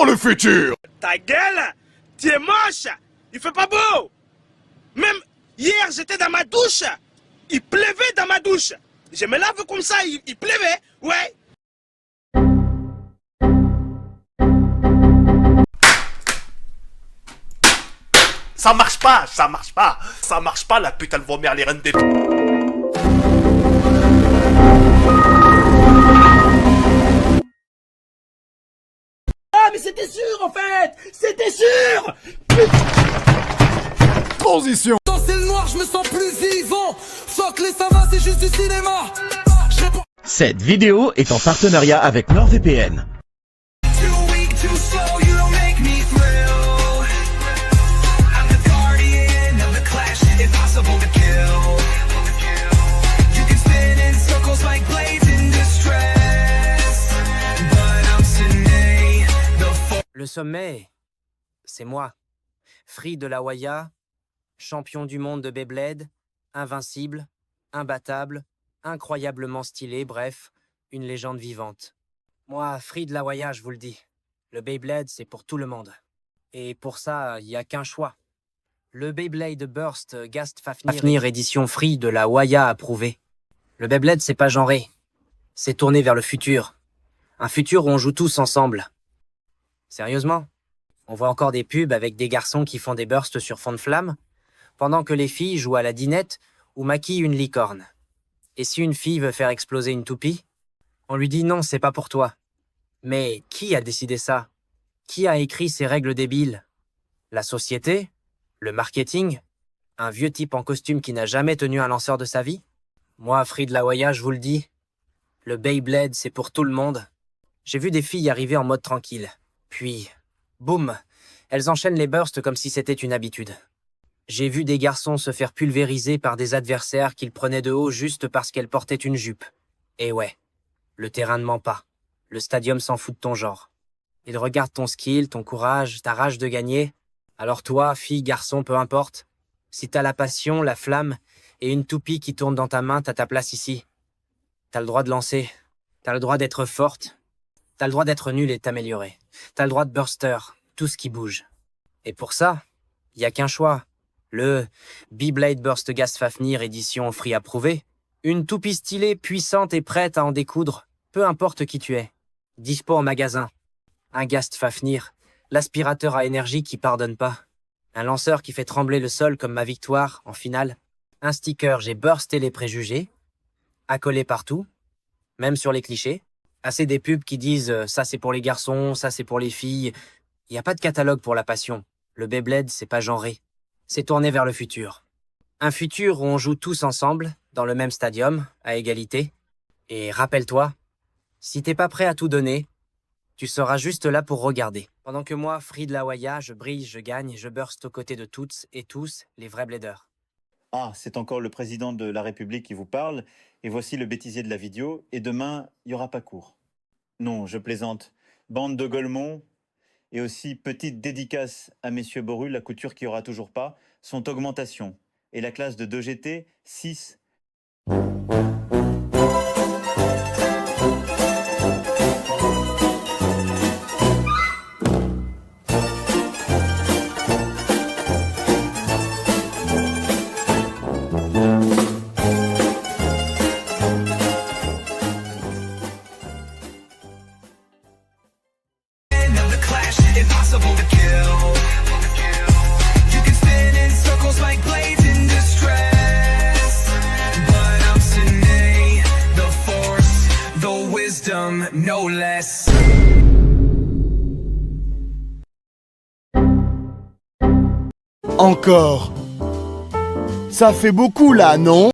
dans le futur. Ta gueule, tu es moche. Il fait pas beau. Même hier, j'étais dans ma douche. Il pleuvait dans ma douche. Je me lave comme ça, il pleuvait. Ouais. Ça marche pas, ça marche pas. Ça marche pas, la pute, elle vomit les reines des... Ah, mais c'était sûr, en fait. C'était sûr. Transition. C'est le noir, je me sens plus vivant. Fuck les ça va, c'est juste du cinéma. Cette vidéo est en partenariat avec NordVPN. Le sommet, c'est moi. Free de la Waya, champion du monde de Beyblade, invincible, imbattable, incroyablement stylé, bref, une légende vivante. Moi, Free de la Waya, je vous le dis, le Beyblade, c'est pour tout le monde. Et pour ça, il n'y a qu'un choix. Le Beyblade Burst Gast Fafnir édition Free de la Waya approuvé. Le Beyblade, c'est pas genré. C'est tourné vers le futur. Un futur où on joue tous ensemble. Sérieusement, on voit encore des pubs avec des garçons qui font des bursts sur fond de flamme, pendant que les filles jouent à la dinette ou maquillent une licorne. Et si une fille veut faire exploser une toupie, on lui dit non, c'est pas pour toi. Mais qui a décidé ça? Qui a écrit ces règles débiles? La société? Le marketing? Un vieux type en costume qui n'a jamais tenu un lanceur de sa vie? Moi, Free de la Waya, je vous le dis, le Beyblade, c'est pour tout le monde. J'ai vu des filles arriver en mode tranquille. Puis, boum, elles enchaînent les bursts comme si c'était une habitude. J'ai vu des garçons se faire pulvériser par des adversaires qu'ils prenaient de haut juste parce qu'elles portaient une jupe. Et ouais, le terrain ne ment pas. Le stadium s'en fout de ton genre. Il regarde ton skill, ton courage, ta rage de gagner. Alors toi, fille, garçon, peu importe. Si t'as la passion, la flamme et une toupie qui tourne dans ta main, t'as ta place ici. T'as le droit de lancer. T'as le droit d'être forte. T'as le droit d'être nul et t'améliorer. T'as le droit de burster, tout ce qui bouge. Et pour ça, il y a qu'un choix. Le Beyblade Burst Gast Fafnir édition Free approuvé. Une toupie stylée, puissante et prête à en découdre, peu importe qui tu es. Dispo en magasin. Un Gast Fafnir, l'aspirateur à énergie qui pardonne pas. Un lanceur qui fait trembler le sol comme ma victoire, en finale. Un sticker, j'ai bursté les préjugés. Accolé partout, même sur les clichés. Assez des pubs qui disent « ça c'est pour les garçons, ça c'est pour les filles ». Il n'y a pas de catalogue pour la passion. Le Beyblade, c'est pas genré. C'est tourné vers le futur. Un futur où on joue tous ensemble, dans le même stadium, à égalité. Et rappelle-toi, si t'es pas prêt à tout donner, tu seras juste là pour regarder. Pendant que moi, Free de la Waya, je brille, je gagne, je burst aux côtés de toutes et tous les vrais bladers. Ah, c'est encore le président de la République qui vous parle, et voici le bêtisier de la vidéo, et demain, il n'y aura pas cours. Non, je plaisante. Bande de Golemont, et aussi petite dédicace à messieurs Boru, la couture qui aura toujours pas, sont augmentation. Et la classe de 2GT, 6. Impossible to kill. You can spin in circles like blades in distress. But I'm Sine, the force, the wisdom, no less. Encore. Ça fait beaucoup là, non?